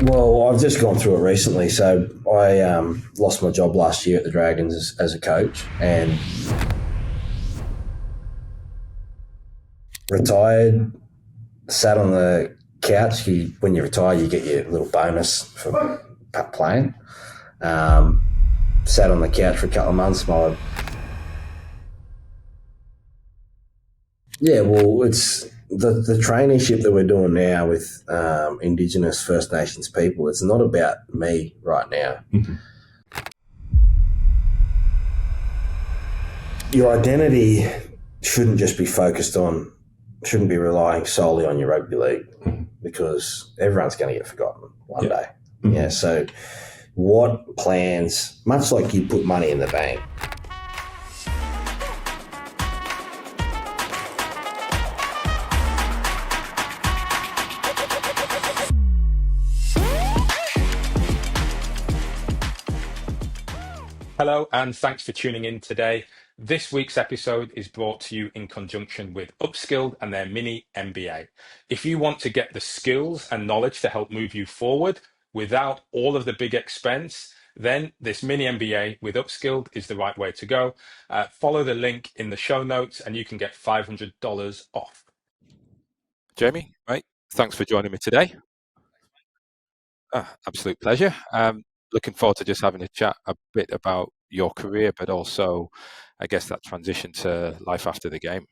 Well, I've just gone through it recently. So I lost my job last year at the Dragons as a coach and retired, sat on the couch. When you retire, you get your little bonus for playing. Sat on the couch for a couple of months. It's the traineeship that we're doing now with Indigenous First Nations people. It's not about me right now. Mm-hmm. Your identity shouldn't be relying solely on your rugby league, mm-hmm. because everyone's going to get forgotten one day. Mm-hmm. Yeah. So what plans, much like you put money in the bank, Hello, and thanks for tuning in today. This week's episode is brought to you in conjunction with Upskilled and their mini MBA. If you want to get the skills and knowledge to help move you forward without all of the big expense, then this mini MBA with Upskilled is the right way to go. Follow the link in the show notes and you can get $500 off. Jamie, right, thanks for joining me today. Absolute pleasure. Looking forward to just having a chat a bit about your career, but also, I guess, that transition to life after the game.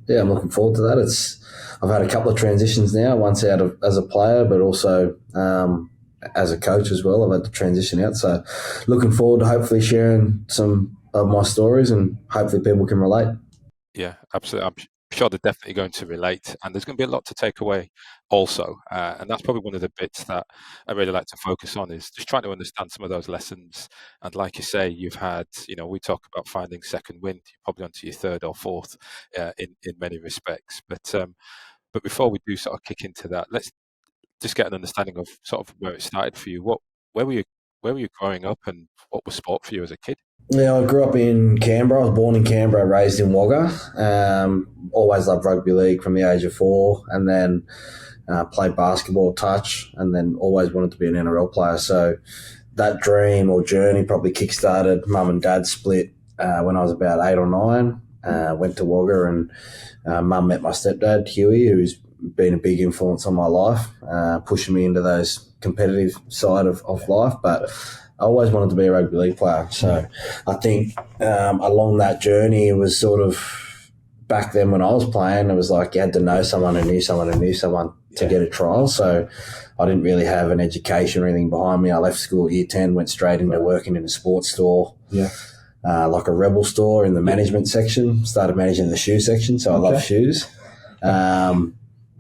Yeah, I'm looking forward to that. I've had a couple of transitions now, once out of as a player, but also as a coach as well. I've had to transition out. So looking forward to hopefully sharing some of my stories and hopefully people can relate. Yeah, absolutely. I'm sure they're definitely going to relate, and there's going to be a lot to take away also. And that's probably one of the bits that I really like to focus on, is just trying to understand some of those lessons. And like you say, you've had, we talk about finding second wind, you're probably onto your third or fourth in many respects. But before we do sort of kick into that, let's just get an understanding of sort of where it started for you. Where were you growing up, and what was sport for you as a kid? Yeah, I grew up in Canberra. I was born in Canberra, raised in Wagga. Always loved rugby league from the age of 4, and then played basketball, touch, and then always wanted to be an NRL player. So that dream or journey probably kick-started. Mum and Dad split when I was about 8 or 9. Went to Wagga, and Mum met my stepdad, Huey, who's been a big influence on my life, pushing me into those competitive side of life. But I always wanted to be a rugby league player. So I think along that journey, it was sort of back then when I was playing, it was like you had to know someone who knew someone who knew someone to get a trial. So I didn't really have an education or anything behind me. I left school at year 10, went straight into working in a sports store, like a Rebel store in the management section, started managing the shoe section. So I love shoes.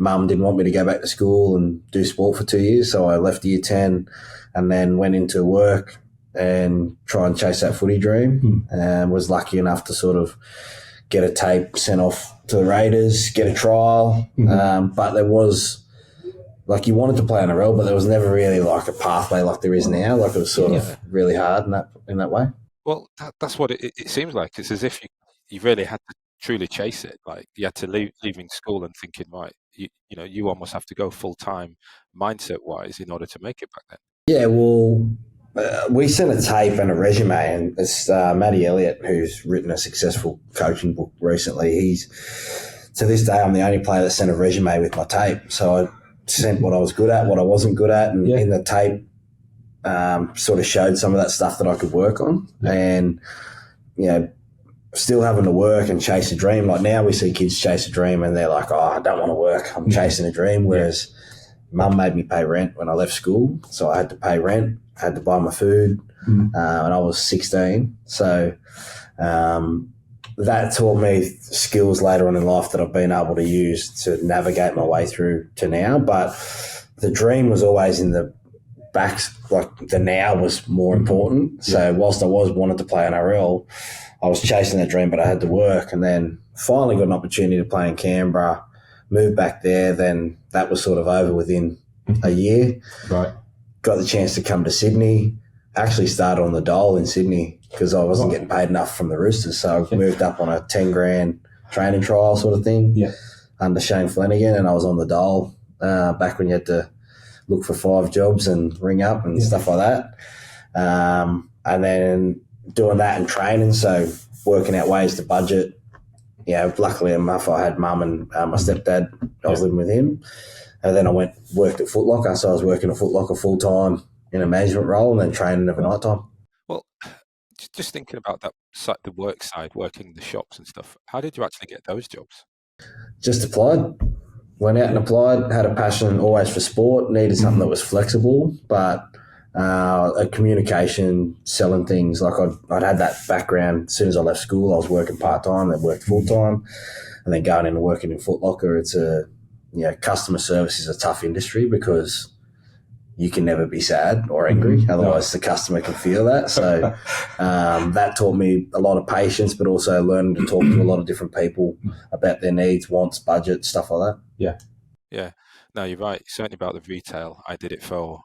Mum didn't want me to go back to school and do sport for 2 years. So I left year 10 and then went into work and try and chase that footy dream, and was lucky enough to sort of get a tape sent off to the Raiders, get a trial. But there was, like, you wanted to play NRL, but there was never really like a pathway like there is now. Like, it was sort of really hard in that way. Well, that's what it seems like. It's as if you really had to truly chase it. Like, you had to leaving school and thinking, right, you almost have to go full time mindset wise in order to make it back then. Yeah, well, we sent a tape and a resume, and it's Matty Elliott, who's written a successful coaching book recently. To this day, I'm the only player that sent a resume with my tape. So I sent what I was good at, what I wasn't good at, and in the tape sort of showed some of that stuff that I could work on. And, still having to work and chase a dream. Like, now we see kids chase a dream and they're like, oh, I don't want to work, I'm chasing a dream. Whereas Mum made me pay rent when I left school. So I had to pay rent, had to buy my food, and I was 16. So that taught me skills later on in life that I've been able to use to navigate my way through to now. But the dream was always in the back, like the now was more important. So whilst I wanted to play NRL, I was chasing that dream, but I had to work, and then finally got an opportunity to play in Canberra, moved back there. Then that was sort of over within a year. Right. Got the chance to come to Sydney. Actually started on the dole in Sydney because I wasn't getting paid enough from the Roosters. So I moved up on a 10 grand training trial sort of thing under Shane Flanagan, and I was on the dole back when you had to look for 5 jobs and ring up and stuff like that. And then doing that and training, so working out ways to budget. Luckily enough, I had mum and my stepdad. I was living with him. And then I worked at Foot Locker, so I was working at Foot Locker full-time in a management role and then training every night time. Well, just thinking about that side, the work side, working the shops and stuff, how did you actually get those jobs? Just applied. Went out and applied, had a passion always for sport, needed something that was flexible, but a communication, selling things. Like I'd had that background as soon as I left school. I was working part-time, then worked full-time, and then going in and working in Foot Locker. It's customer service is a tough industry because you can never be sad or angry. Otherwise the customer can feel that. So that taught me a lot of patience, but also learning to talk to a lot of different people about their needs, wants, budget, stuff like that. Yeah. No, you're right. Certainly about the retail. I did it for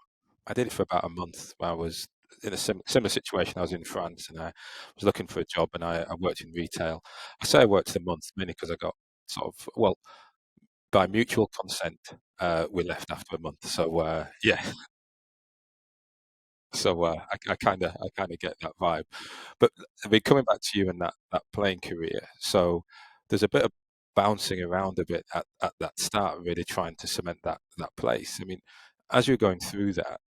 about a month. I was in a similar situation. I was in France and I was looking for a job, and I worked in retail. I say I worked a month mainly because I got by mutual consent, we left after a month. So So I kind of get that vibe. But I mean, coming back to you and that playing career, so there's a bit of bouncing around a bit at that start, really trying to cement that place. I mean, as you're going through that,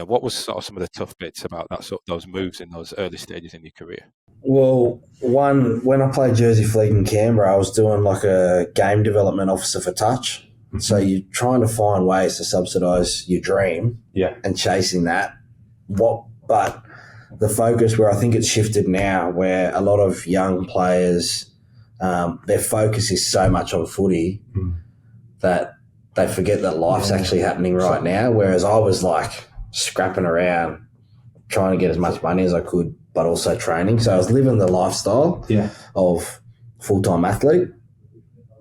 what was sort of some of the tough bits about those moves in those early stages in your career? Well, when I played Jersey Fleet in Canberra, I was doing like a game development officer for touch. Mm-hmm. So you're trying to find ways to subsidise your dream and chasing that. But the focus where I think it's shifted now, where a lot of young players, their focus is so much on footy that they forget that life's actually happening right now, whereas I was like scrapping around trying to get as much money as I could, but also training. So I was living the lifestyle of full-time athlete,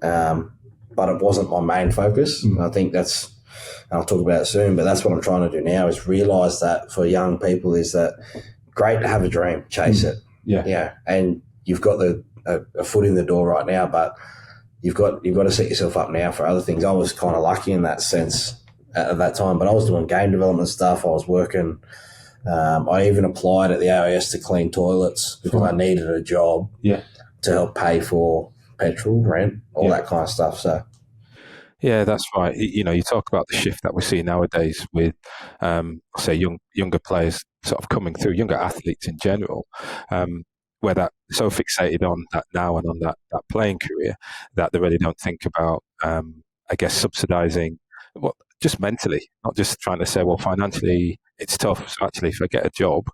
but it wasn't my main focus. I think that's, and I'll talk about it soon, but that's what I'm trying to do now, is realise that for young people is that great to have a dream, chase it. And you've got a foot in the door right now, but you've got to set yourself up now for other things. I was kind of lucky in that sense at that time, but I was doing game development stuff. I was working. I even applied at the AIS to clean toilets because I needed a job to help pay for petrol, rent, all that kind of stuff. So, yeah, that's right. You talk about the shift that we see nowadays with, say, younger players sort of coming through, younger athletes in general, where they're so fixated on that now and on that playing career that they really don't think about, I guess, subsidising, just mentally, not just trying to say, well, financially it's tough, so actually if I get a job.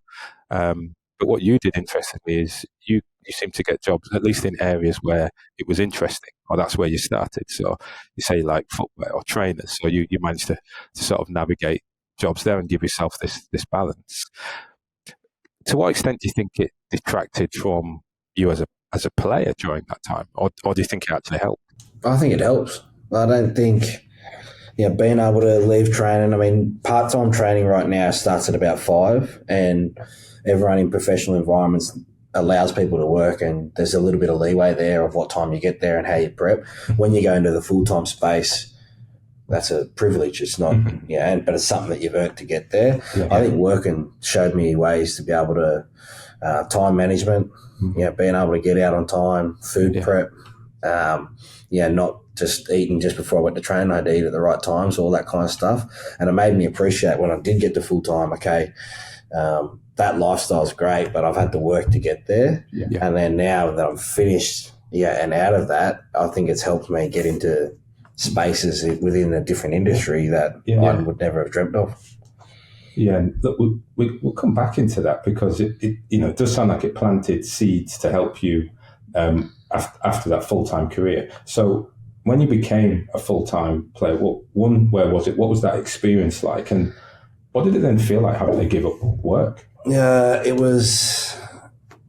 But what you did interested me is you seem to get jobs, at least in areas where it was interesting, or that's where you started. So you say like footwear or trainers, so you managed to sort of navigate jobs there and give yourself this balance. To what extent do you think it detracted from you as a player during that time, or do you think it actually helped? I think it helps. I don't think, being able to leave training. I mean, part-time training right now starts at about 5, and everyone in professional environments allows people to work, and there's a little bit of leeway there of what time you get there and how you prep. When you go into the full-time space, that's a privilege. It's not, but it's something that you've earned to get there. I think working showed me ways to be able to time management, being able to get out on time, food prep, not just eating just before I went to train. I had to eat at the right times, all that kind of stuff. And it made me appreciate when I did get to full-time, that lifestyle's great, but I've had to work to get there. And then now that I'm finished and out of that, I think it's helped me get into spaces within a different industry that I would never have dreamt of. Yeah, look, we'll come back into that because it does sound like it planted seeds to help you after that full-time career. So when you became a full-time player, where was it? What was that experience like? And what did it then feel like having to give up work? It was...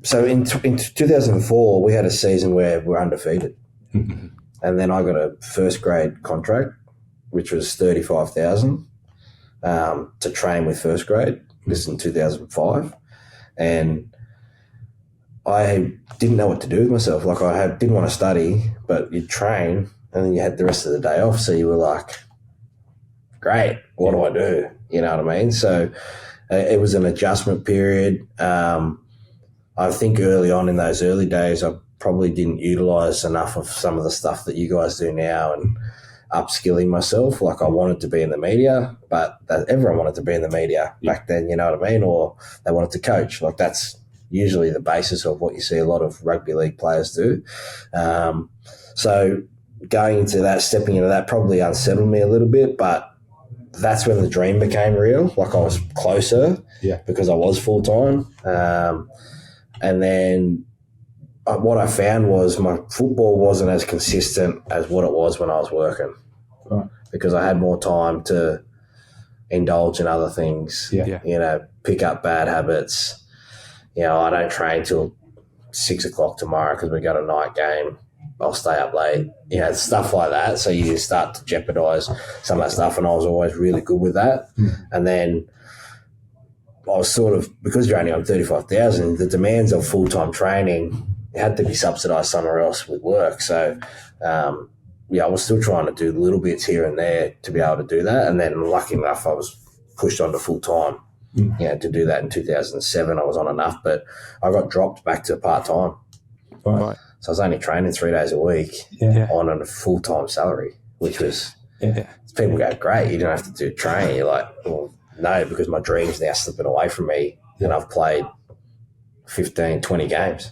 So in 2004, we had a season where we were undefeated. And then I got a first grade contract, which was $35,000 to train with first grade. This is in 2005. And I didn't know what to do with myself. Like didn't want to study, but you'd train and then you had the rest of the day off. So you were like, great. What do I do? You know what I mean? So it was an adjustment period. I think early on in those early days, I probably didn't utilise enough of some of the stuff that you guys do now and upskilling myself. Like I wanted to be in the media, but everyone wanted to be in the media back then, you know what I mean? Or they wanted to coach. Like that's usually the basis of what you see a lot of rugby league players do. So going into that, stepping into that probably unsettled me a little bit, but that's when the dream became real. Like I was closer because I was full-time. And then what I found was my football wasn't as consistent as what it was when I was working because I had more time to indulge in other things, you know, pick up bad habits. You know, I don't train till 6 o'clock tomorrow because we got a night game. I'll stay up late, you know, stuff like that. So you start to jeopardize some of that stuff, and I was always really good with that. And then I was sort of, because you're only on 35,000, the demands of full-time training had to be subsidised somewhere else with work. So, I was still trying to do little bits here and there to be able to do that. And then lucky enough, I was pushed onto full-time, you know, to do that in 2007. I was on enough, but I got dropped back to part-time. Right. So I was only training 3 days a week on a full-time salary, which was, people go, great, you don't have to do training. You're like, well, no, because my dream's now slipping away from me and I've played 15, 20 games.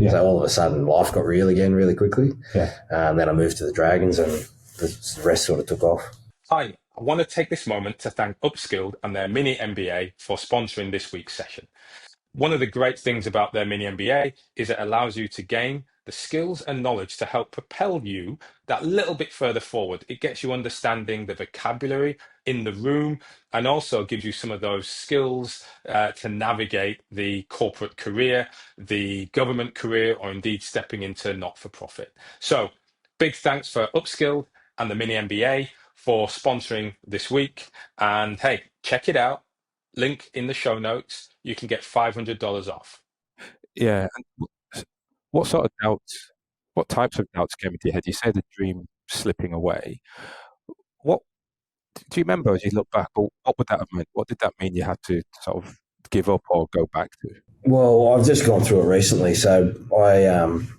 So all of a sudden life got real again really quickly. And then I moved to the Dragons and the rest sort of took off. Hi, I want to take this moment to thank Upskilled and their mini MBA for sponsoring this week's session. One of the great things about their mini MBA is it allows you to gain the skills and knowledge to help propel you that little bit further forward. It gets you understanding the vocabulary in the room and also gives you some of those skills to navigate the corporate career, the government career, or indeed stepping into not-for-profit. So big thanks for Upskilled and the mini MBA for sponsoring this week. And hey, check it out. Link in the show notes. You can get $500 off. Yeah. And what sort of doubts, what types of doubts came into your head? You say the dream slipping away. What do you remember as you look back? Or what would that have meant? What did that mean you had to sort of give up or go back to? Well, I've just gone through it recently. So I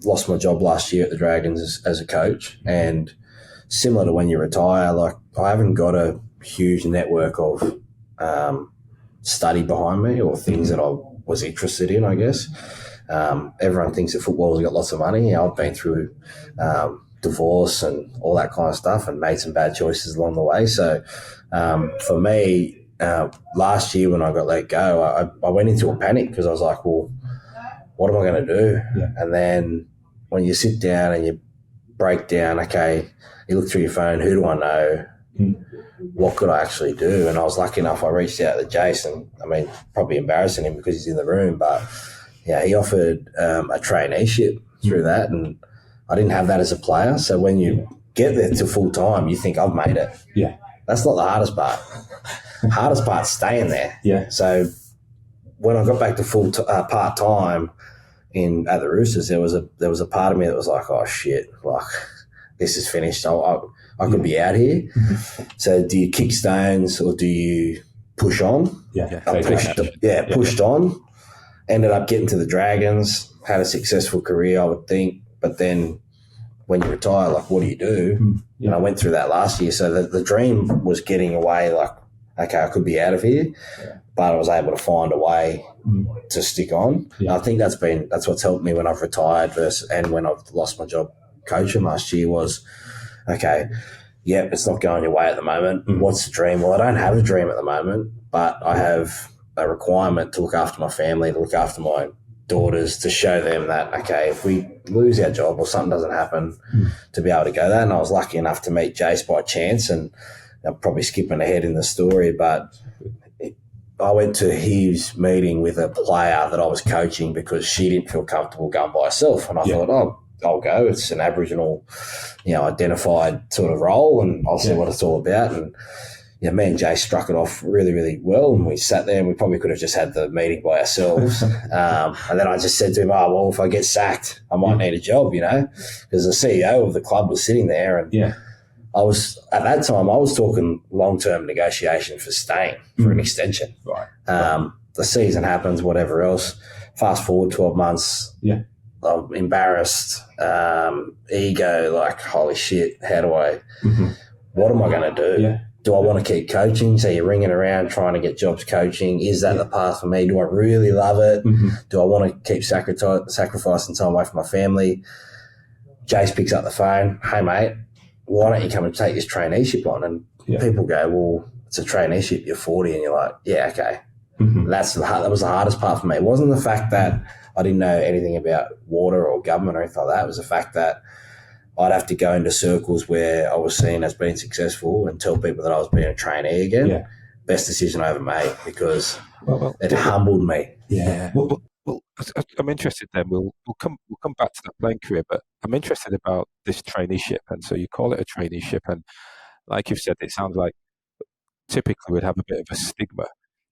lost my job last year at the Dragons as a coach, and similar to when you retire, like I haven't got a huge network of study behind me or things that I was interested in, I guess. Everyone thinks that football's got lots of money. I've been through divorce and all that kind of stuff and made some bad choices along the way. So for me, last year when I got let go, I went into a panic because I was like, well, what am I going to do? And then when you sit down and you break down, okay, you look through your phone, who do I know? What could I actually do? And I was lucky enough, I reached out to Jason. I mean, probably embarrassing him because he's in the room, but yeah, he offered a traineeship through that, and I didn't have that as a player. So when you get there to full time, you think I've made it. That's not the hardest part. Hardest part's staying there. So when I got back to full part time at the Roosters, there was a part of me that was like, oh shit, like this is finished. I could be out here. So do you kick stones or do you push on? I pushed on. Ended up getting to the Dragons, had a successful career, I would think. But then when you retire, like, what do you do? And I went through that last year. So the dream was getting away, like, okay, I could be out of here, but I was able to find a way to stick on. I think that's what's helped me when I've retired and when I've lost my job coaching last year was, okay, it's not going your way at the moment. What's the dream? Well, I don't have a dream at the moment, but I have a requirement to look after my family, to look after my daughters, to show them that, okay, if we lose our job or something doesn't happen, to be able to go there. And I was lucky enough to meet Jace by chance, and I'm probably skipping ahead in the story, but I went to his meeting with a player that I was coaching because she didn't feel comfortable going by herself. And I thought, I'll go. It's an Aboriginal, identified sort of role, and I'll see what it's all about. And me and Jay struck it off really, really well, and we sat there and we probably could have just had the meeting by ourselves. And then I just said to him, if I get sacked, I might need a job, because the CEO of the club was sitting there, and at that time, I was talking long-term negotiation for staying for an extension. Right. The season happens, whatever else. Fast forward 12 months. Yeah. I'm embarrassed, ego, like, holy shit, what am I going to do? Yeah. Do I want to keep coaching? So you're ringing around trying to get jobs coaching. Is that the path for me? Do I really love it? Do I want to keep sacrificing time away from my family? Jace picks up the phone. Hey, mate, why don't you come and take this traineeship on? And people go, well, it's a traineeship. You're 40. And you're like, yeah, okay. That was the hardest part for me. It wasn't the fact that I didn't know anything about water or government or anything like that. It was the fact that I'd have to go into circles where I was seen as being successful and tell people that I was being a trainee again. Yeah. Best decision I ever made, because it humbled me. Yeah. Well, I'm interested then. We'll come back to that playing career, but I'm interested about this traineeship. And so you call it a traineeship, and like you've said, it sounds like typically we'd have a bit of a stigma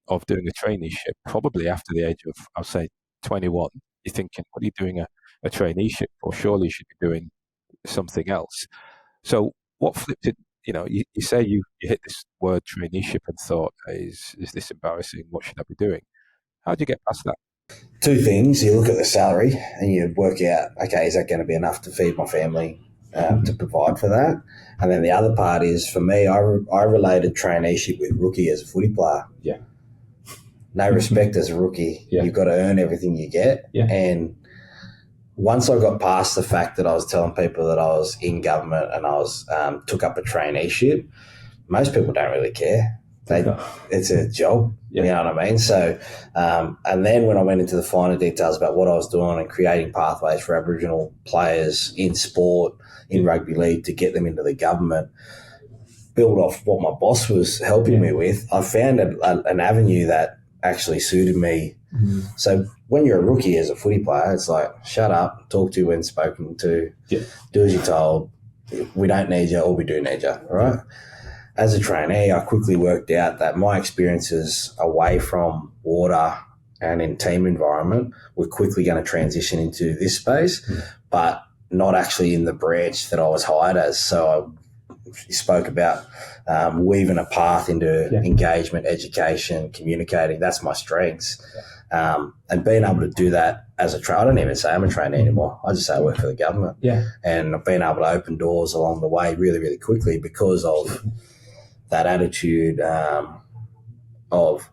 of doing a traineeship, probably after the age of, I'll say, 21. You're thinking, what are you doing a traineeship for? Surely you should be doing something else. So what flipped it? You say you hit this word traineeship and thought, is this embarrassing? What should I be doing? How did you get past that? Two things. You look at the salary and you work out, okay, is that going to be enough to feed my family, to provide for that? And then the other part is, for me, I related traineeship with rookie as a footy player. Yeah. No respect as a rookie. Yeah. You've got to earn everything you get. Yeah. And once I got past the fact that I was telling people that I was in government and I was took up a traineeship, most people don't really care. It's a job, you know what I mean? So, and then when I went into the finer details about what I was doing and creating pathways for Aboriginal players in sport, in rugby league, to get them into the government, build off what my boss was helping me with, I found an avenue that actually suited me. So when you're a rookie as a footy player, it's like, shut up, talk to when spoken to, do as you're told. We don't need you, or we do need you, right? As a trainee, I quickly worked out that my experiences away from water and in team environment were quickly going to transition into this space, but not actually in the branch that I was hired as. So I spoke about weaving a path into engagement, education, communicating. That's my strengths. And being able to do that as a trainer, I don't even say I'm a trainee anymore. I just say I work for the government. Yeah. And I've been able to open doors along the way really, really quickly because of that attitude of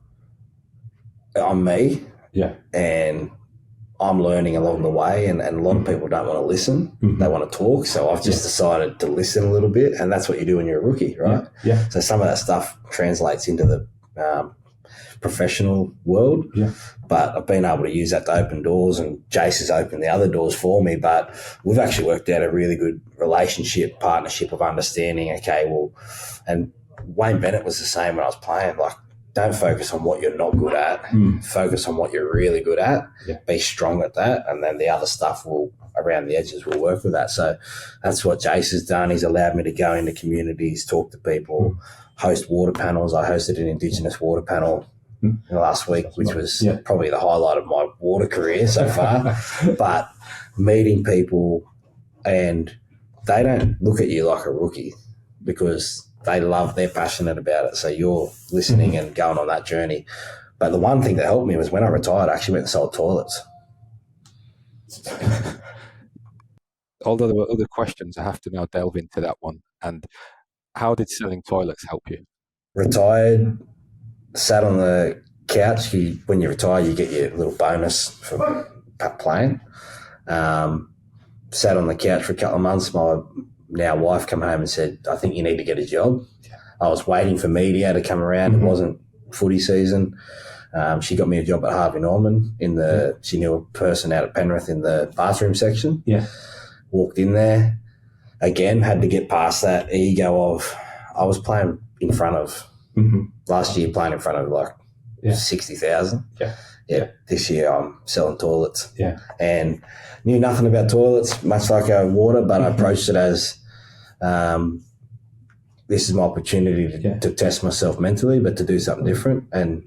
I'm me. Yeah. And I'm learning along the way, and a lot of people don't want to listen. They want to talk. So I've just decided to listen a little bit, and that's what you do when you're a rookie, right? Yeah. So some of that stuff translates into the professional world. Yeah. But I've been able to use that to open doors, and Jace has opened the other doors for me. But we've actually worked out a really good relationship, partnership of understanding, okay, well, and Wayne Bennett was the same when I was playing, like, don't focus on what you're not good at. Focus on what you're really good at. Yeah. Be strong at that, and then the other stuff will, around the edges, will work with that. So that's what Jace has done. He's allowed me to go into communities, talk to people, host water panels. I hosted an Indigenous water panel last week, which was probably the highlight of my water career so far. But meeting people, and they don't look at you like a rookie because they're passionate about it. So you're listening and going on that journey. But the one thing that helped me was when I retired, I actually went and sold toilets. Although there were other questions, I have to now delve into that one. And how did selling toilets help you? Retired, sat on the couch. When you retire, you get your little bonus for playing. Sat on the couch for a couple of months. My now wife come home and said, I think you need to get a job. Yeah. I was waiting for media to come around. It wasn't footy season. She got me a job at Harvey Norman she knew a person out at Penrith in the bathroom section. Yeah. Walked in there. Again, had to get past that ego of, I was playing in front of, last year playing in front of 60,000. Yeah. This year I'm selling toilets. Yeah. And knew nothing about toilets, much like our water, but I approached it as, this is my opportunity to test myself mentally, but to do something different. And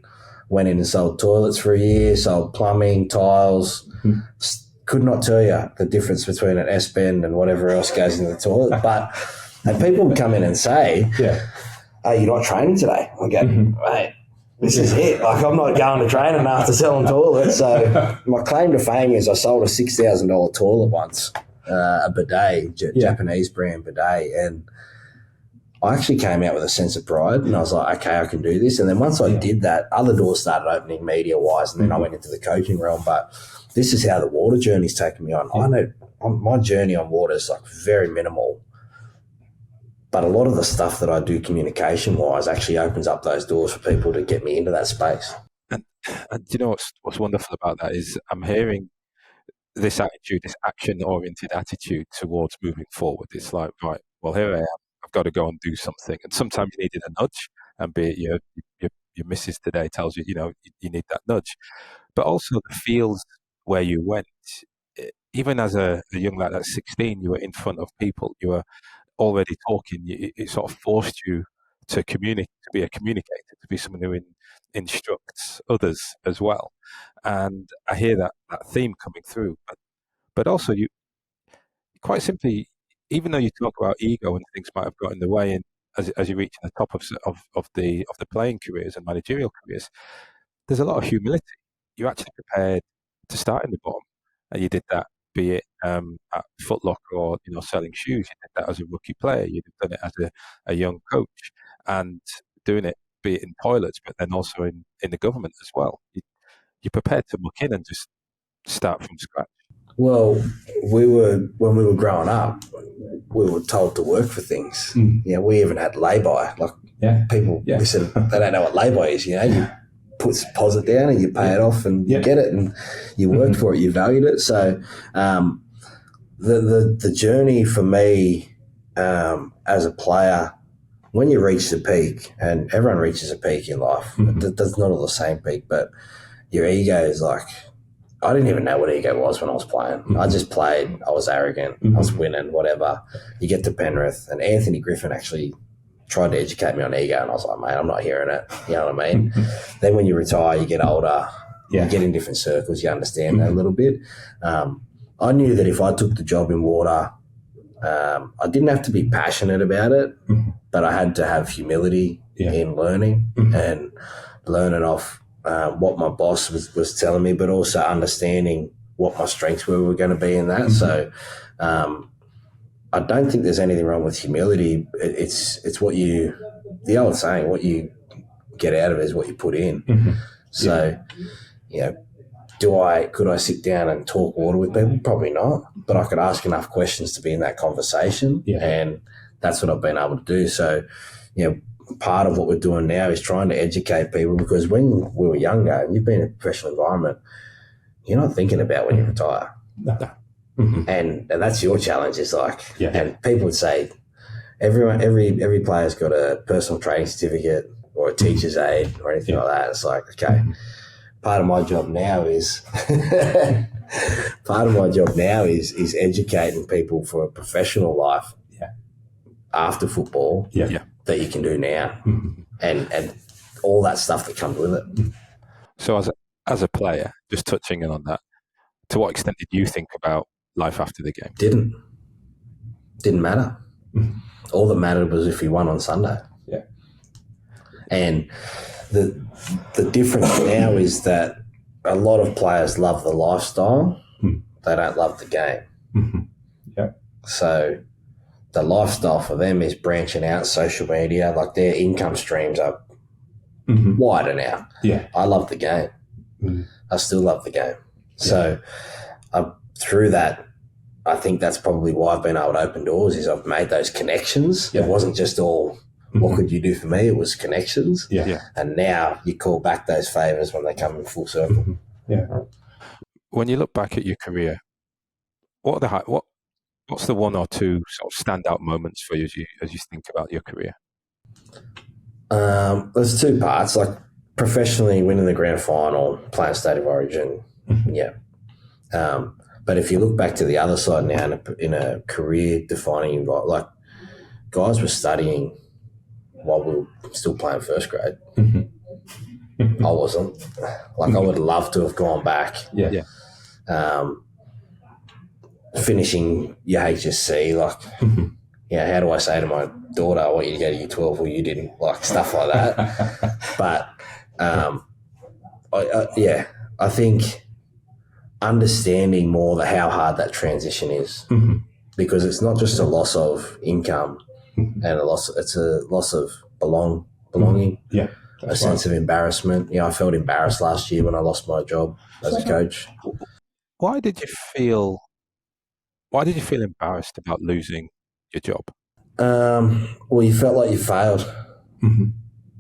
went in and sold toilets for a year, sold plumbing, tiles. Could not tell you the difference between an S-bend and whatever else goes in the toilet. But And people would come in and say, Yeah. "Hey, you're not training today?" I go, "Mate, this is it. Like, I'm not going to training after selling toilets." So my claim to fame is I sold a $6,000 toilet once, a bidet, Japanese brand bidet, and I actually came out with a sense of pride, and I was like, okay, I can do this. And then once I did that, other doors started opening media-wise, and then I went into the coaching realm. But this is how the water journey's taken me on. I know my journey on water is like very minimal, but a lot of the stuff that I do communication-wise actually opens up those doors for people to get me into that space. And you know what's wonderful about that is I'm hearing this attitude, this action-oriented attitude towards moving forward. It's like, right, well, here I am. I've got to go and do something. And sometimes you needed a nudge, and be it your missus today tells you, you need that nudge. But also the fields where you went, even as a young lad at 16, you were in front of people, you were already talking. It sort of forced you to communicate, to be a communicator, to be someone who instructs others as well. And I hear that theme coming through. But also you quite simply, even though you talk about ego and things might have got in the way, and as you reach the top of the playing careers and managerial careers, there's a lot of humility. You're actually prepared to start in the bottom, and you did that, be it at Foot Locker or selling shoes. You did that as a rookie player. You've done it as a young coach, and doing it, be it in toilets, but then also in the government as well. You're prepared to muck in and just start from scratch. Well, when we were growing up, we were told to work for things. We even had lay-by. People listen, they don't know what lay-by is. You put a deposit down and you pay it off and you get it, and you worked for it, you valued it. So the journey for me as a player, when you reach the peak, and everyone reaches a peak in life, that's not all the same peak, but your ego is like, I didn't even know what ego was when I was playing. I just played. I was arrogant. I was winning, whatever. You get to Penrith, and Anthony Griffin actually tried to educate me on ego, and I was like, mate, I'm not hearing it. You know what I mean? Then when you retire, you get older. You get in different circles. You understand that a little bit. I knew that if I took the job in water, I didn't have to be passionate about it, but I had to have humility in learning and learning off what my boss was telling me, but also understanding what my strengths were going to be in that. So I don't think there's anything wrong with humility. It's what the old saying, what you get out of it is what you put in. So, could I sit down and talk water with people? Probably not, but I could ask enough questions to be in that conversation, and that's what I've been able to do. So, part of what we're doing now is trying to educate people, because when we were younger and you've been in a professional environment, you're not thinking about when you retire. And that's your challenge, is like, and people would say every player's got a personal training certificate or a teacher's aid or anything like that. It's like, okay, part of my job now is educating people for a professional life after football that you can do now, and all that stuff that comes with it. So as a player, just touching in on that, to what extent did you think about life after the game? Didn't matter. All that mattered was if you won on Sunday. And the difference now is that a lot of players love the lifestyle. They don't love the game. So the lifestyle for them is branching out, social media, like their income streams are wider now. I love the game. I still love the game. So through that, I think that's probably why I've been able to open doors, is I've made those connections. It wasn't just all, what could you do for me? It was connections. And now you call back those favours when they come in full circle. When you look back at your career, what's the one or two sort of standout moments for you as you think about your career? There's two parts, like professionally winning the grand final, playing State of Origin. But if you look back to the other side now, in a career-defining environment, like guys were studying while we were still playing first grade. I wasn't. Like, I would love to have gone back. Finishing your HSC, like how do I say to my daughter, I want you to go to year 12 or you didn't, like stuff like that. But, I think understanding more how hard that transition is, because it's not just a loss of income and it's a loss of belonging. Yeah. A sense of embarrassment. I felt embarrassed last year when I lost my job as a coach. Why did you feel embarrassed about losing your job? Well, you felt like you failed.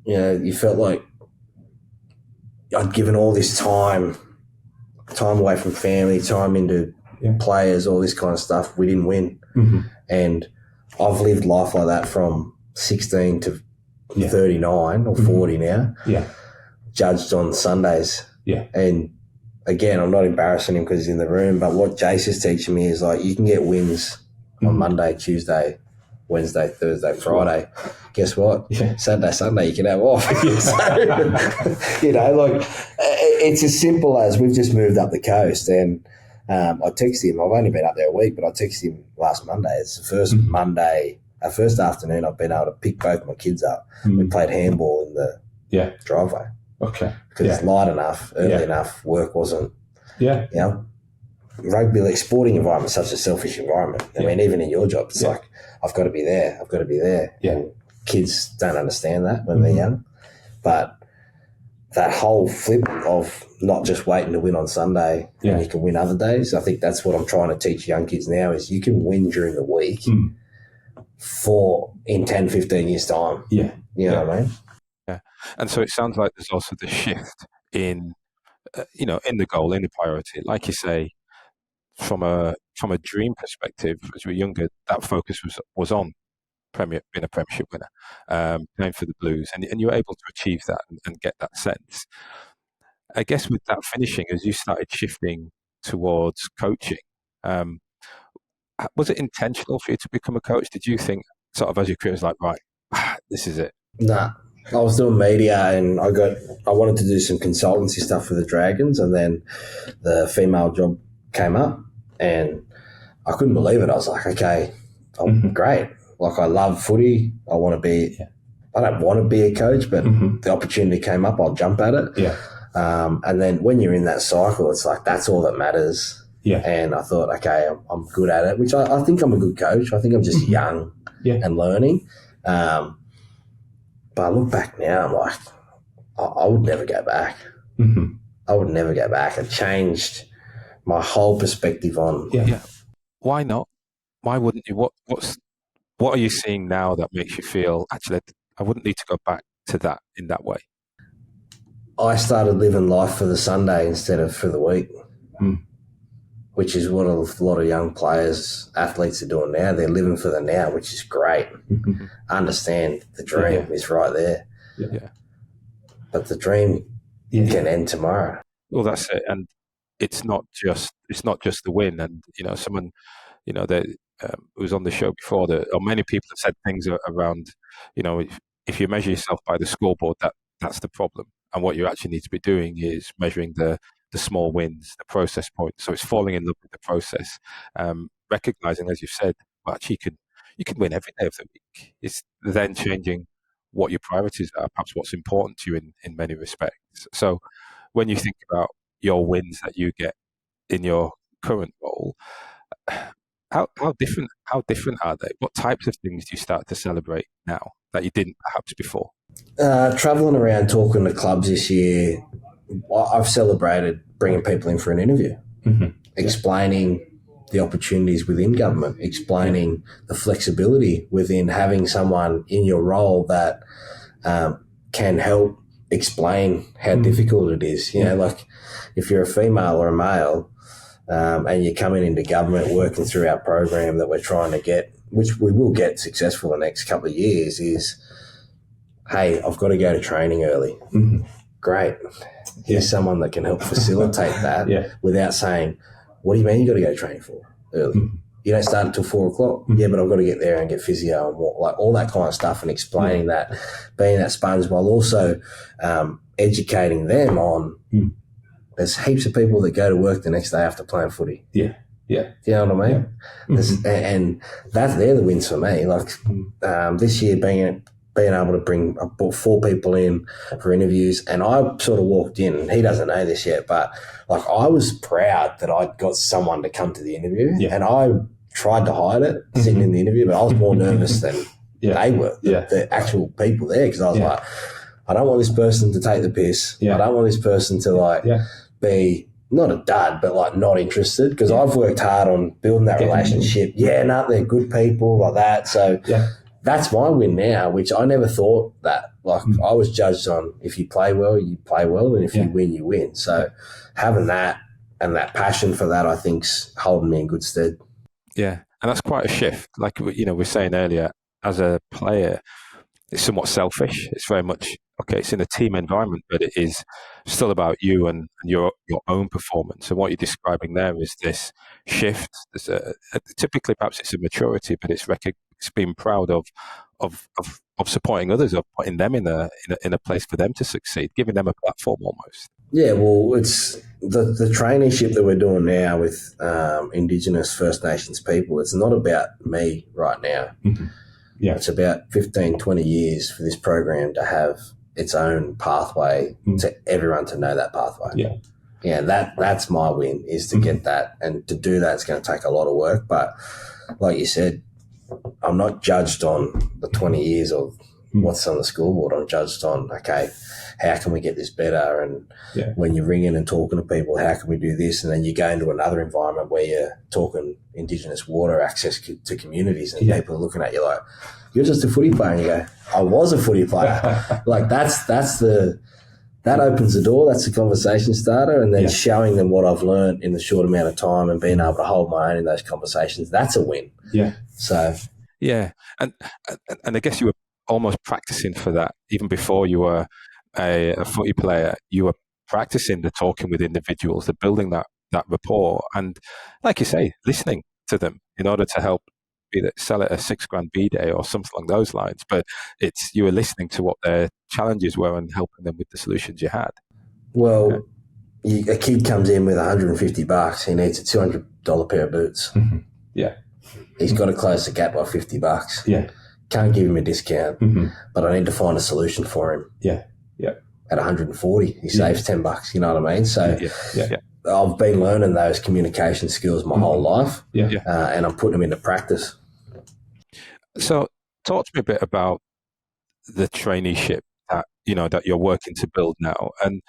You felt like I'd given all this time away from family, time into players, all this kind of stuff. We didn't win. And I've lived life like that from 16 to 39 or 40 now. Yeah. Judged on Sundays. Yeah. And again, I'm not embarrassing him because he's in the room, but what Jace is teaching me is like you can get wins on Monday, Tuesday, Wednesday, Thursday, Friday. Guess what? Saturday, Sunday you can have off. It's as simple as we've just moved up the coast and I texted him. I've only been up there a week, but I texted him last Monday. It's the first Monday, our first afternoon I've been able to pick both my kids up. We played handball in the driveway. Okay. Because it's light enough, early enough, work wasn't, rugby league sporting environment is such a selfish environment. I mean, even in your job, it's like, I've got to be there. Yeah. And kids don't understand that when they're young. But that whole flip of not just waiting to win on Sunday and you can win other days, I think that's what I'm trying to teach young kids now is you can win during the week in 10, 15 years' time. Yeah. You know what I mean? Yeah. And so it sounds like there's also the shift in, in the goal, in the priority. Like you say, from a dream perspective, as we were younger, that focus was on being a Premiership winner, playing for the Blues, and you were able to achieve that and get that sense. I guess with that finishing, as you started shifting towards coaching, was it intentional for you to become a coach? Did you think, sort of as your career was like, right, this is it? Nah. I was doing media and I wanted to do some consultancy stuff for the Dragons, and then the female job came up and I couldn't believe it. I was like, okay, I'm great. Like, I love footy. I don't want to be a coach, but the opportunity came up, I'll jump at it. Yeah. And then when you're in that cycle, it's like, that's all that matters. Yeah. And I thought, okay, I'm good at it, which I think I'm a good coach. I think I'm just young and learning. But I look back now, I'm like, I would never go back. I would never go back. It changed my whole perspective on. Yeah. Why not? Why wouldn't you? What are you seeing now that makes you feel, actually, I wouldn't need to go back to that in that way? I started living life for the Sunday instead of for the week, which is what a lot of young players, athletes are doing now. They're living for the now, which is great. Understand the dream is right there. Yeah. But the dream can end tomorrow. Well, that's it. And it's not just the win. And, someone, that was on the show before, or many people have said things around, if you measure yourself by the scoreboard, that's the problem. And what you actually need to be doing is measuring the small wins, the process points. So it's falling in love with the process, recognizing, as you've said, well, actually you can win every day of the week. It's then changing what your priorities are, perhaps what's important to you in many respects. So when you think about your wins that you get in your current role, how different are they? What types of things do you start to celebrate now that you didn't perhaps before? Traveling around talking to clubs this year, I've celebrated bringing people in for an interview, explaining the opportunities within government, explaining the flexibility within having someone in your role that can help explain how difficult it is. Like if you're a female or a male and you're coming into government working through our program that we're trying to get, which we will get successful in the next couple of years, is, hey, I've got to go to training early. Great. Here's someone that can help facilitate that without saying, what do you mean you got to go to training for early? You don't start until 4 o'clock. Yeah, but I've got to get there and get physio and like all that kind of stuff, and explaining that, being that sponge, while also educating them on there's heaps of people that go to work the next day after playing footy. Yeah. Yeah. Do you know what I mean? Yeah. And they're the wins for me. Like this year, being able to I brought 4 people in for interviews, and I sort of walked in, and he doesn't know this yet, but like I was proud that I'd got someone to come to the interview, and I tried to hide it sitting in the interview, but I was more nervous than they were, the actual people there, because I was like, I don't want this person to take the piss. I don't want this person to be not a dud, but like not interested, because I've worked hard on building that relationship. They're good people like that. So that's my win now, which I never thought that. Like I was judged on if you play well, and if you win, you win. So having that and that passion for that, I think's holding me in good stead. Yeah, and that's quite a shift. Like we're saying earlier, as a player, it's somewhat selfish. It's very much, okay, it's in a team environment, but it is still about you and your own performance. And what you're describing there is this shift. There's typically, perhaps it's a maturity, but it's being proud of supporting others, of putting them in a place for them to succeed, giving them a platform almost. Yeah, well, it's the traineeship that we're doing now with Indigenous First Nations people. It's not about me right now. Yeah, it's about 15, 20 years for this program to have its own pathway to everyone to know that pathway. Yeah, that's my win, is to get that. And to do that, it's going to take a lot of work. But like you said, I'm not judged on the 20 years of what's on the scoreboard. I'm judged on, okay, how can we get this better? And when you're ringing and talking to people, how can we do this? And then you go into another environment where you're talking Indigenous water access to communities, and people are looking at you like, you're just a footy player. And you go, I was a footy player. Like that opens the door. That's the conversation starter. And then showing them what I've learned in the short amount of time and being able to hold my own in those conversations, that's a win. Yeah. So. Yeah. And I guess you were almost practicing for that even before you were a footy player. You were practicing the talking with individuals, the building that rapport, and like you say, listening to them in order to help either sell it a $6,000 B-day or something along those lines. But you were listening to what their challenges were and helping them with the solutions you had. Well, a kid comes in with $150. He needs a $200 pair of boots. Yeah. He's got to close the gap by $50. Yeah. Can't give him a discount, but I need to find a solution for him. Yeah. Yeah. At $140, he saves $10. You know what I mean? So I've been learning those communication skills my whole life, and I'm putting them into practice. So talk to me a bit about the traineeship that you're working to build now. And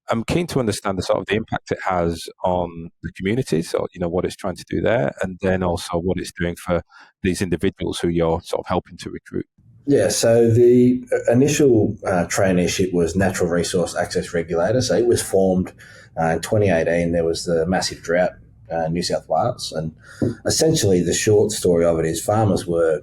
I'm keen to understand the impact it has on the communities, or what it's trying to do there, and then also what it's doing for these individuals who you're sort of helping to recruit. Yeah, so the initial traineeship was Natural Resource Access Regulator. So it was formed in 2018. There was the massive drought in New South Wales. And essentially the short story of it is farmers were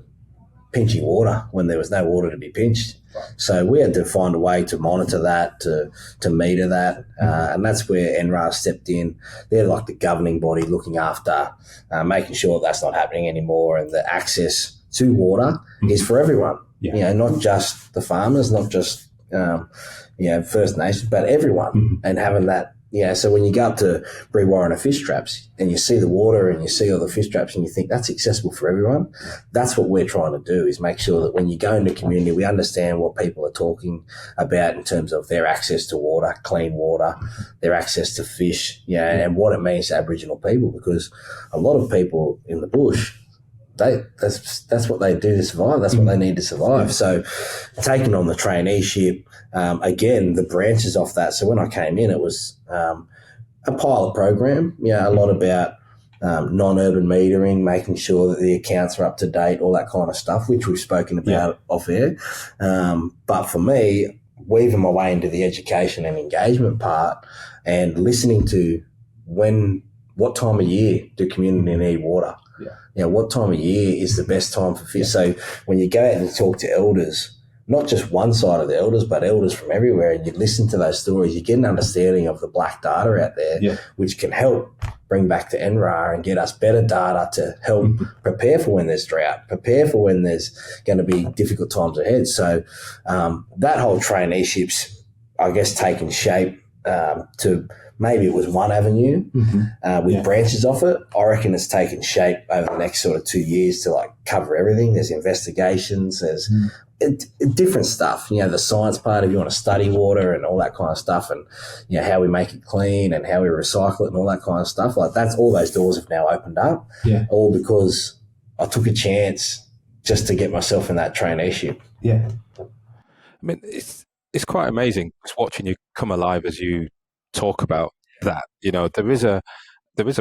pinching water when there was no water to be pinched. So we had to find a way to monitor that, to meter that, and that's where NRL stepped in. They're like the governing body looking after making sure that's not happening anymore, and the access to water is for everyone. Not just the farmers, not just First Nations, but everyone, and having that. So when you go up to Brewarrina fish traps and you see the water and you see all the fish traps and you think that's accessible for everyone, that's what we're trying to do, is make sure that when you go into community, we understand what people are talking about in terms of their access to water, clean water, their access to fish, and what it means to Aboriginal people, because a lot of people in the bush, that's what they do to survive. That's what they need to survive. So taking on the traineeship, again, the branches off that. So when I came in, it was a pilot program, a lot about non-urban metering, making sure that the accounts are up to date, all that kind of stuff, which we've spoken about off air. But for me, weaving my way into the education and engagement part and listening to what time of year do community need water? What time of year is the best time for fish? So when you go out and talk to elders, not just one side of the elders, but elders from everywhere, and you listen to those stories, you get an understanding of the black data out there, which can help bring back to NRL and get us better data to help prepare for when there's drought, prepare for when there's going to be difficult times ahead. So that whole traineeship's, I guess, taken shape to maybe it was one avenue with branches off it. I reckon it's taken shape over the next sort of 2 years to like cover everything. There's investigations, there's different stuff, the science part, if you want to study water and all that kind of stuff, and how we make it clean and how we recycle it and all that kind of stuff. Like that's all those doors have now opened up, all because I took a chance just to get myself in that traineeship. Yeah. I mean, it's quite amazing just watching you come alive as you talk about that. There is a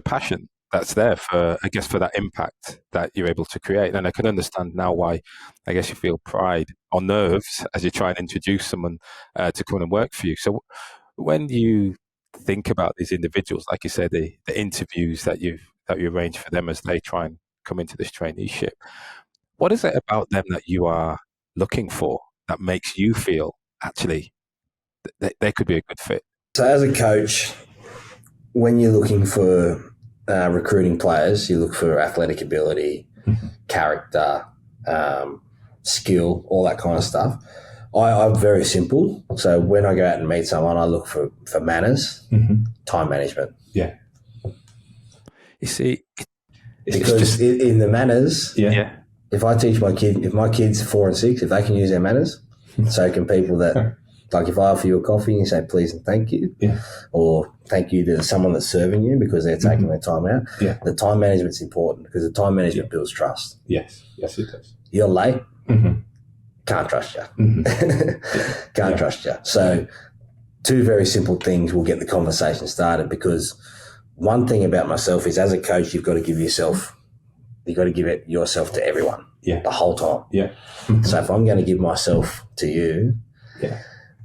passion that's there for that impact that you're able to create. And I can understand now why, I guess, you feel pride or nerves as you try and introduce someone to come and work for you. So when you think about these individuals, like you said, the interviews that you arrange for them as they try and come into this traineeship, what is it about them that you are looking for that makes you feel actually they could be a good fit? So as a coach, when you're looking for recruiting players, you look for athletic ability, character, skill, all that kind of stuff. I'm very simple. So when I go out and meet someone, I look for manners, time management. Yeah. You see, because in the manners, if I teach my kid, if my kids 4 and 6, if they can use their manners, so can people that, like if I offer you a coffee and you say please and thank you, or thank you to someone that's serving you because they're taking their time out. Yeah. The time management's important because the time management builds trust. Yes, it does. You're late, can't trust you. Can't trust you. So 2 very simple things will get the conversation started, because one thing about myself is as a coach, you've got to give yourself to everyone the whole time. Yeah. So if I'm going to give myself to you,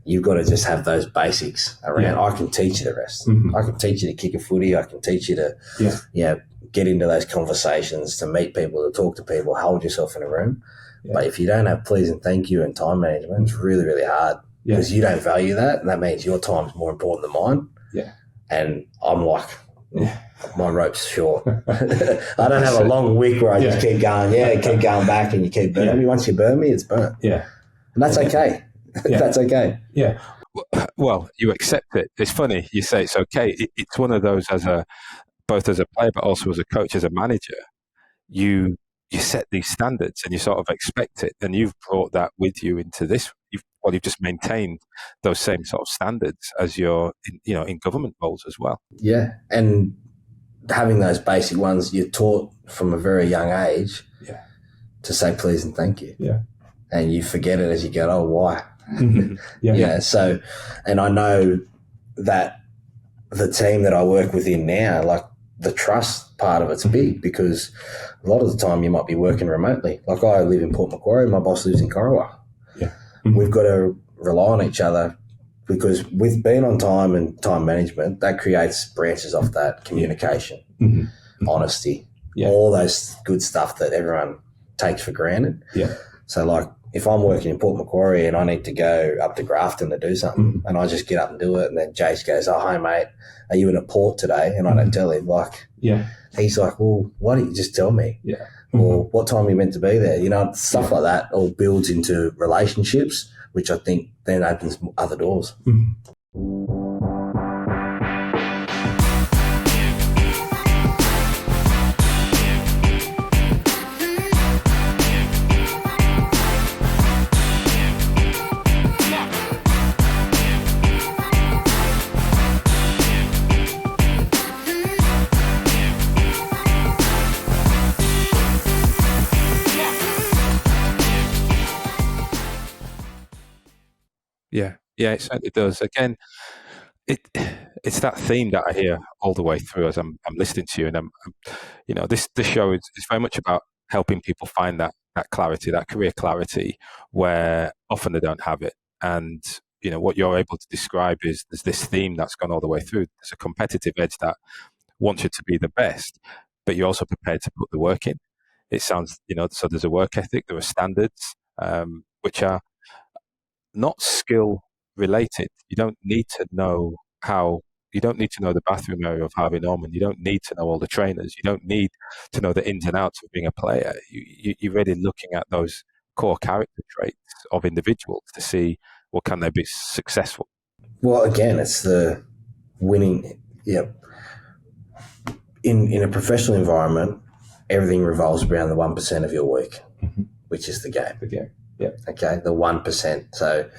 you've got to just have those basics around. I can teach you the rest. I can teach you to kick a footy. I can teach you to get into those conversations, to meet people, to talk to people, hold yourself in a room. But if you don't have please and thank you and time management, it's really, really hard because you don't value that, and that means your time's more important than mine. Yeah. And I'm like, my rope's short. I don't have a long wick where I just keep going, keep going back, and you keep burning me. Once you burn me, it's burnt. Yeah. And that's okay. That's okay. Yeah. Well, you accept it. It's funny. You say it's okay. It's one of those both as a player, but also as a coach, as a manager, you set these standards and you sort of expect it. And you've brought that with you into this. You've just maintained those same sort of standards as you're in government roles as well. Yeah. And having those basic ones, you're taught from a very young age to say please and thank you. Yeah. And you forget it as you go, why? So, and I know that the team that I work within now, like the trust part of it's big, because a lot of the time you might be working remotely. Like I live in Port Macquarie, my boss lives in Corowa. Yeah. We've got to rely on each other, because with being on time and time management, that creates branches off that communication, honesty, all those good stuff that everyone takes for granted. Yeah. So like, if I'm working in Port Macquarie and I need to go up to Grafton to do something, and I just get up and do it, and then Jace goes, hey mate, are you in a port today? And I don't tell him, he's like, well, why don't you just tell me? Yeah. Or what time are you meant to be there? Stuff like that all builds into relationships, which I think then opens other doors. Yeah, it certainly does. Again, it's that theme that I hear all the way through as I'm listening to you, and I'm this show is very much about helping people find that clarity, that career clarity, where often they don't have it. And what you're able to describe is there's this theme that's gone all the way through. There's a competitive edge that wants you to be the best, but you're also prepared to put the work in. It sounds, so there's a work ethic, there are standards, which are not skill related. You don't need to know the bathroom area of Harvey Norman. You don't need to know all the trainers. You don't need to know the ins and outs of being a player. You're really looking at those core character traits of individuals to see, can they be successful? Well, again, it's the winning. Yep. In a professional environment, everything revolves around the 1% of your week, which is the game. The game. Yeah. Okay, the 1%. So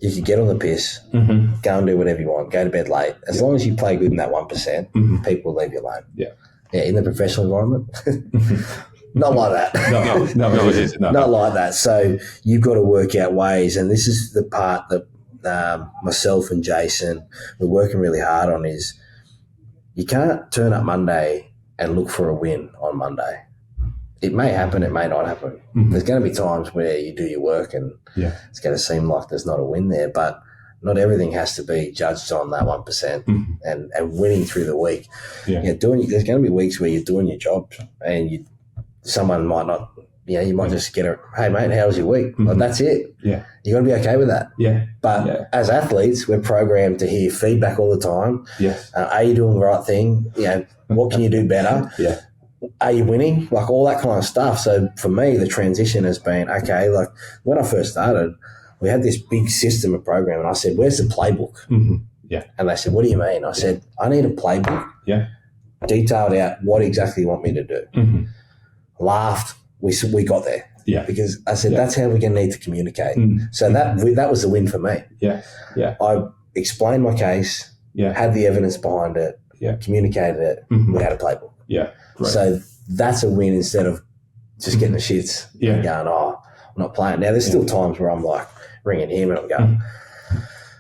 you can get on the piss, go and do whatever you want, go to bed late. As long as you play good in that 1%, people will leave you alone. Yeah. Yeah, in the professional environment, not like that. No, it isn't. No. Not like that. So you've got to work out ways, and this is the part that myself and Jason, we're working really hard on, is you can't turn up Monday and look for a win on Monday. It may happen, it may not happen. There's going to be times where you do your work and it's going to seem like there's not a win there, but not everything has to be judged on that 1% and winning through the week. Yeah. There's going to be weeks where you're doing your job and someone might not, you might just get hey mate, how was your week? Like, that's it. Yeah. You got to be okay with that. Yeah. But as athletes, we're programmed to hear feedback all the time. Yes. Are you doing the right thing? What can you do better? Yeah. Are you winning? Like all that kind of stuff. So for me, the transition has been, okay, like when I first started, we had this big system of program and I said, where's the playbook? Yeah. And they said, what do you mean? I said, I need a playbook. Yeah. Detailed out what exactly you want me to do. Laughed. We got there. Yeah. Because I said, that's how we're going to need to communicate. So that was the win for me. Yeah. Yeah. I explained my case, had the evidence behind it, communicated it, we had a playbook. Yeah. Right. So that's a win instead of just getting the shits and going, I'm not playing. Now, there's still times where I'm like ringing him and I'm going,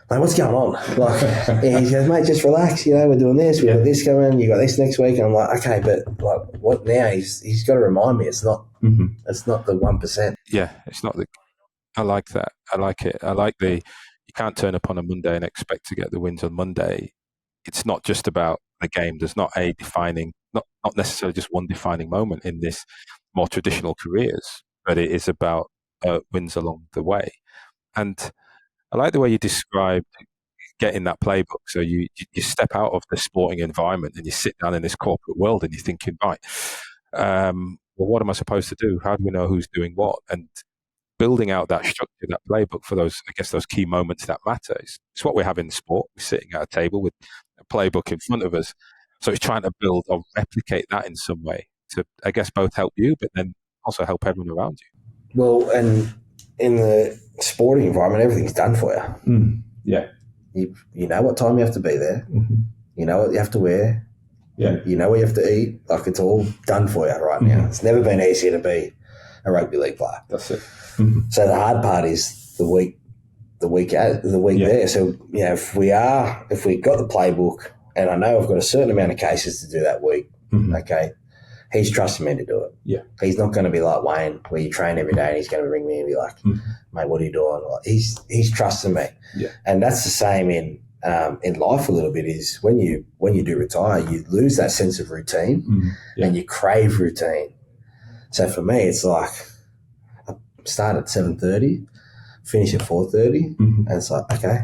mate, what's going on? Like, he goes, mate, just relax. We're doing this. We've got this coming. You got this next week. And I'm like, okay, but like, what now? He's got to remind me. It's not. It's not the 1%. Yeah, it's not the. I like that. I like it. I like the. You can't turn up on a Monday and expect to get the wins on Monday. It's not just about the game. There's not a defining, not necessarily just one defining moment in this more traditional careers, but it is about wins along the way. And I like the way you described getting that playbook. So you step out of the sporting environment and you sit down in this corporate world and you're thinking, right, well, what am I supposed to do? How do we know who's doing what? And building out that structure, that playbook for those key moments that matter. It's what we have in sport. We're sitting at a table with a playbook in front of us. So it's trying to build or replicate that in some way to, I guess, both help you, but then also help everyone around you. Well, and in the sporting environment, everything's done for you. Yeah. You know what time you have to be there. You know what you have to wear. Yeah. You know what you have to eat. Like, it's all done for you right now. It's never been easier to be a rugby league player. That's it. So the hard part is the week there. So, if we got the playbook, and I know I've got a certain amount of cases to do that week, okay, he's trusting me to do it. Yeah. He's not going to be like Wayne, where you train every day and he's going to ring me and be like, mate, what are you doing? Like, he's trusting me. Yeah. And that's the same in life a little bit, is when you do retire, you lose that sense of routine and you crave routine. So for me, it's like I start at 7:30, finish at 4:30, and it's like, okay.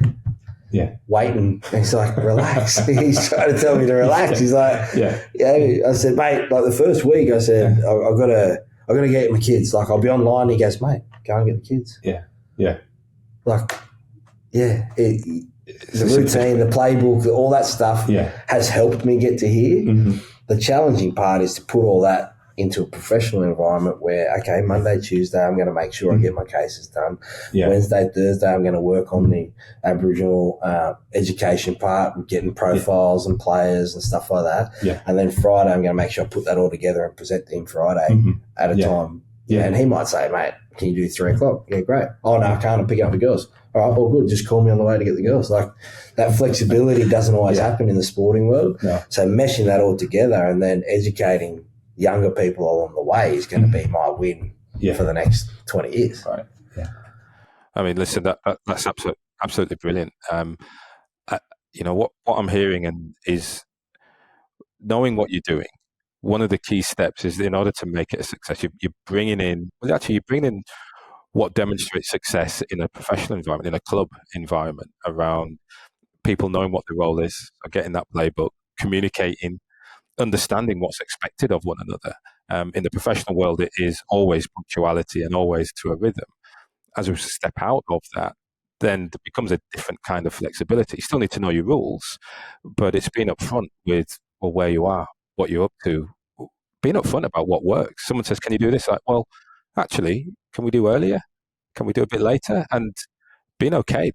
Yeah. Waiting. He's like, relax. He's trying to tell me to relax. He's like, I said, mate, like the first week, I said, I've got to get my kids. Like, I'll be online. He goes, mate, go and get the kids. Yeah. Yeah. Like, the routine, the playbook, all that stuff has helped me get to here. The challenging part is to put all that into a professional environment where, okay, Monday, Tuesday, I'm going to make sure I get my cases done. Wednesday, Thursday, I'm going to work on the Aboriginal education part, getting profiles and players and stuff like that. And then Friday, I'm going to make sure I put that all together and present to him Friday at a time. And he might say, mate, can you do 3 o'clock? Yeah, great. Oh, no, I can't. I'm picking up the girls. All right, all good. Just call me on the way to get the girls. Like, that flexibility doesn't always happen in the sporting world. No. So meshing that all together and then educating younger people along the way is going to be my win for the next 20 years. Right. Yeah. I mean, listen, that's absolutely brilliant. What I'm hearing is knowing what you're doing. One of the key steps is, in order to make it a success, you're bringing in what demonstrates success in a professional environment, in a club environment, around people knowing what the role is, getting that playbook, communicating, understanding what's expected of one another. In the professional world, it is always punctuality and always to a rhythm. As we step out of that, then there becomes a different kind of flexibility. You still need to know your rules, but it's being upfront with, well, where you are, what you're up to, being upfront about what works. Someone says, can you do this? Like, well, actually, can we do earlier? Can we do a bit later? And being okay,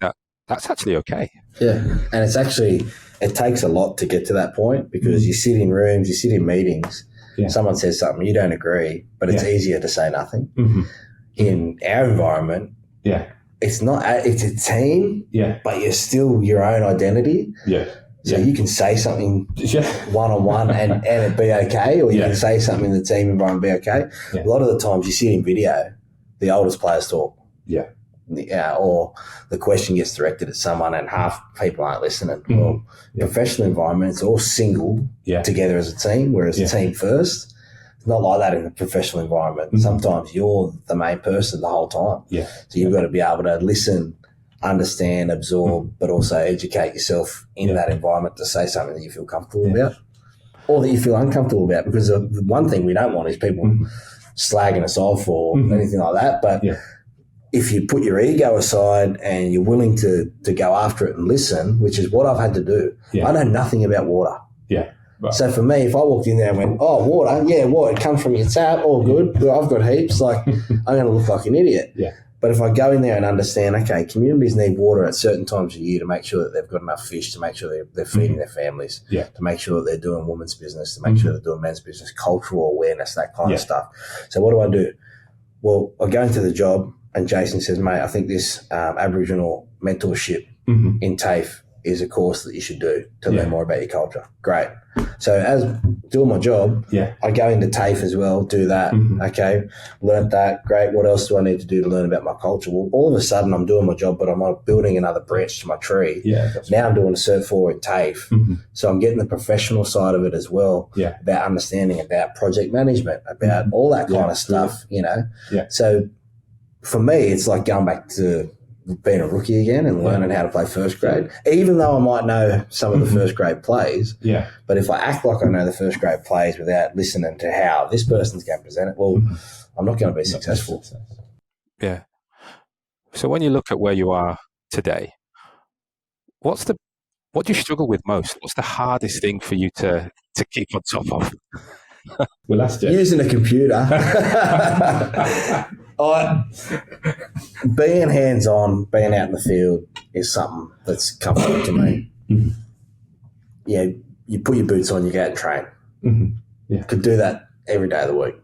that's actually okay. Yeah. And it's actually, it takes a lot to get to that point, because you sit in rooms, you sit in meetings, someone says something, you don't agree, but it's easier to say nothing. In our environment, it's not, it's a team, but you're still your own identity. So you can say something one-on-one and it be okay, or you can say something in the team environment and be okay. A lot of the times you see in video, the oldest players talk. Or the question gets directed at someone and half people aren't listening. Well, professional environment, it's all singled together as a team, whereas a team first. It's not like that in a professional environment. Sometimes you're the main person the whole time. So you've got to be able to listen, understand, absorb, but also educate yourself in that environment to say something that you feel comfortable about, or that you feel uncomfortable about. Because the one thing we don't want is people slagging us off or anything like that. But if you put your ego aside and you're willing to go after it and listen, which is what I've had to do. I know nothing about water. Right. So for me, if I walked in there and went, oh, water, it comes from your tap, all good, I've got heaps, like I'm going to look like an idiot. But if I go in there and understand, okay, communities need water at certain times of year to make sure that they've got enough fish, to make sure they're feeding their families, to make sure that they're doing women's business, to make sure they're doing men's business, cultural awareness, that kind of stuff. So what do? Well, I go into the job and Jason says, mate, I think this Aboriginal mentorship in TAFE is a course that you should do to learn more about your culture. Great. So as doing my job, I go into TAFE as well, do that. Okay, learned that. Great. What else do I need to do to learn about my culture? Well, all of a sudden I'm doing my job, but I'm not building another branch to my tree. Now I'm doing a Cert 4 in TAFE. So I'm getting the professional side of it as well, about understanding about project management, about all that kind of stuff, you know. So for me, it's like going back to being a rookie again and learning how to play first grade, even though I might know some of the first grade plays. But if I act like I know the first grade plays without listening to how this person's going to present it, well, I'm not going to be successful. So when you look at where you are today, what do you struggle with most? What's the hardest thing for you to keep on top of? Well, that's using a computer. Being hands-on, being out in the field is something that's comforting to me. You put your boots on, you go out and train. Could do that every day of the week.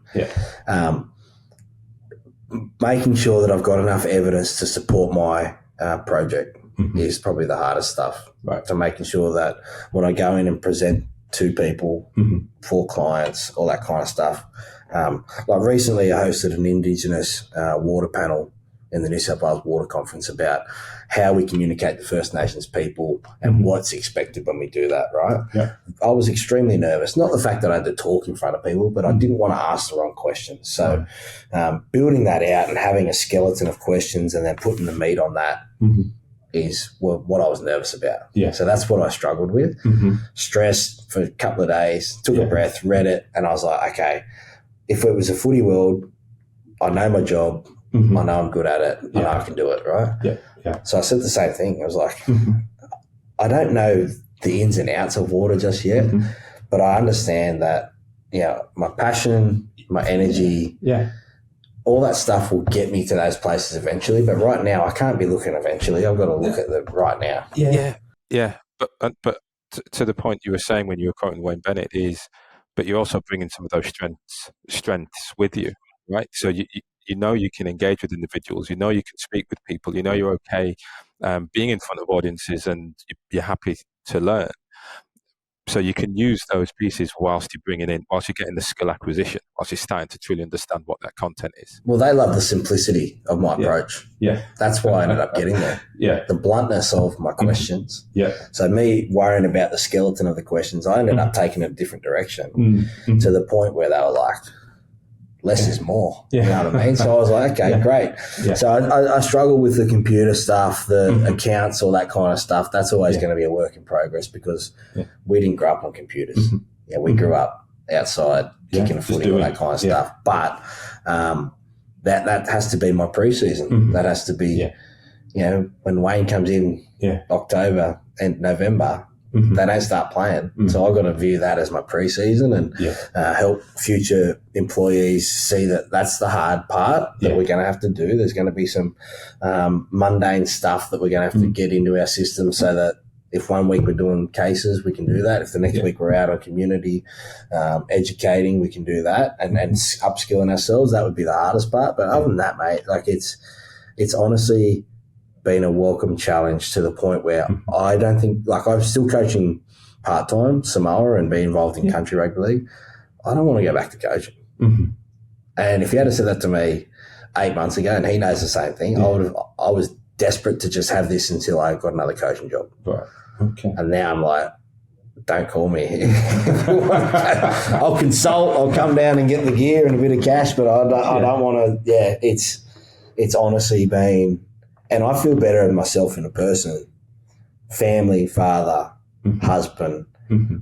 Making sure that I've got enough evidence to support my project is probably the hardest stuff. So making sure that when I go in and present to people, for clients, all that kind of stuff. Like recently I hosted an Indigenous water panel in the New South Wales Water Conference about how we communicate to First Nations people and what's expected when we do that, right? I was extremely nervous. Not the fact that I had to talk in front of people, but I didn't want to ask the wrong questions. So building that out and having a skeleton of questions and then putting the meat on that is what I was nervous about. So that's what I struggled with. Stressed for a couple of days, took a breath, read it, and I was like, okay, if it was a footy world, I know my job, I know I'm good at it, I know I can do it, right? So I said the same thing. I was like, I don't know the ins and outs of water just yet, but I understand that, my passion, my energy, all that stuff will get me to those places eventually. But right now, I can't be looking eventually. I've got to look at the right now. But to the point you were saying when you were quoting Wayne Bennett but you're also bringing some of those strengths with you, right? So you know you can engage with individuals, you know you can speak with people, you know you're okay being in front of audiences, and you're happy to learn. So you can use those pieces whilst you're getting the skill acquisition, whilst you're starting to truly understand what that content is. Well, they love the simplicity of my approach. That's why I ended up getting there. The bluntness of my questions. So me worrying about the skeleton of the questions, I ended up taking a different direction to the point where they were like, less is more. You know what I mean? So I was like, okay, great. So I struggle with the computer stuff, the accounts, all that kind of stuff. That's always going to be a work in progress because we didn't grow up on computers. We grew up outside, kicking a footy, all that kind of stuff. But that has to be my pre-season. That has to be, when Wayne comes in October and November, they don't start playing. So I've got to view that as my pre-season and help future employees see that that's the hard part that we're going to have to do. There's going to be some mundane stuff that we're going to have to get into our system so that if 1 week we're doing cases, we can do that. If the next week we're out on community educating, we can do that and upskilling ourselves. That would be the hardest part. But other than that, mate, like it's honestly been a welcome challenge to the point where I don't think, like, I'm still coaching part-time Samoa and be involved in country rugby league. I don't want to go back to coaching. And if you had said that to me 8 months ago, and he knows the same thing, I was desperate to just have this until I got another coaching job. Right. Okay. And now I'm like, don't call me. I'll consult, I'll come down and get the gear and a bit of cash, but I don't want to, it's honestly been, and I feel better of myself in a person, family, father, husband,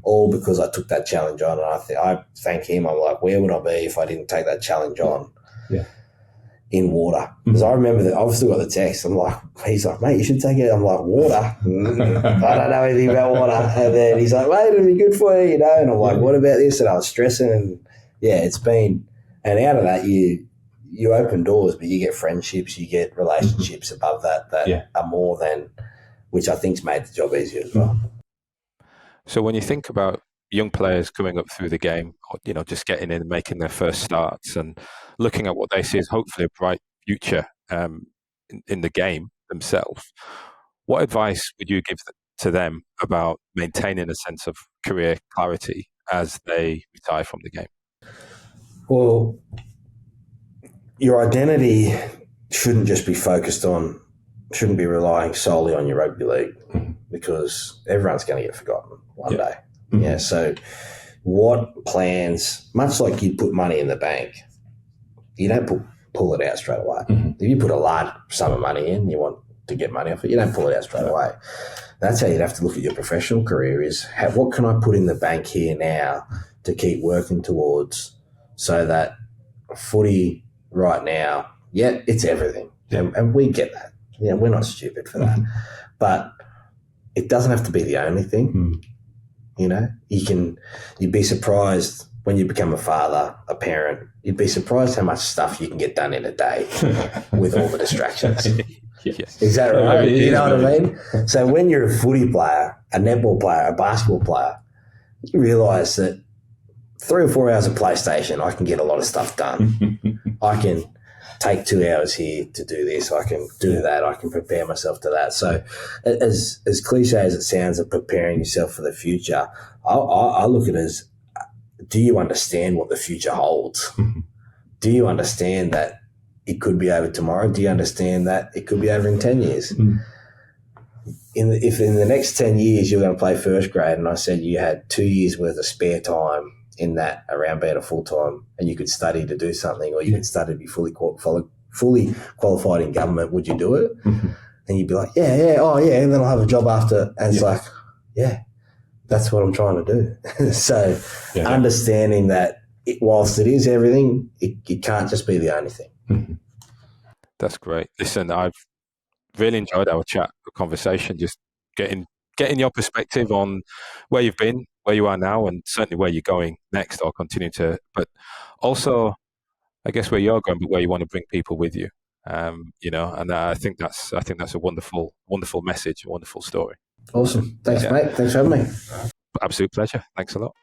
all because I took that challenge on. And I thank him. I'm like, where would I be if I didn't take that challenge on in water? Because I remember that I've still got the text. I'm like, he's like, mate, you should take it. I'm like, water? I don't know anything about water. And then he's like, mate, it'll be good for you, And I'm like, what about this? And I was stressing. And it's been, and out of that, you open doors, but you get friendships, you get relationships above that are more than, which I think's made the job easier as well. So when you think about young players coming up through the game, just getting in and making their first starts and looking at what they see as hopefully a bright future in the game themselves, what advice would you give to them about maintaining a sense of career clarity as they retire from the game? Well, your identity shouldn't be relying solely on your rugby league because everyone's going to get forgotten one day. Yeah. So what plans, much like you put money in the bank, you don't pull it out straight away. If you put a large sum of money in, you want to get money off it, you don't pull it out straight away. That's how you'd have to look at your professional career is what can I put in the bank here now to keep working towards so that footy right now, it's everything. And we get that. We're not stupid for that. But it doesn't have to be the only thing. You'd be surprised when you become a father, a parent, you'd be surprised how much stuff you can get done in a day with all the distractions. Is that right? You know what I mean? So when you're a footy player, a netball player, a basketball player, you realise that 3 or 4 hours of PlayStation, I can get a lot of stuff done. I can take 2 hours here to do this. I can do that. I can prepare myself to that. So as cliche as it sounds of preparing yourself for the future, I look at it as, do you understand what the future holds? Do you understand that it could be over tomorrow? Do you understand that it could be over in 10 years? If in the next 10 years you're going to play first grade and I said you had 2 years worth of spare time in that around being a full-time and you could study to do something or you could study to be fully qualified in government, would you do it? And you'd be like, and then I'll have a job after. And it's like, that's what I'm trying to do. So understanding that whilst it is everything, it can't just be the only thing. That's great. Listen, I've really enjoyed our chat, the conversation, just getting your perspective on where you've been, where you are now, and certainly where you're going next or continue to, but also, I guess, where you're going, but where you want to bring people with you. And I think that's a wonderful message, a wonderful story. Awesome. Thanks, mate. Thanks for having me. Absolute pleasure. Thanks a lot.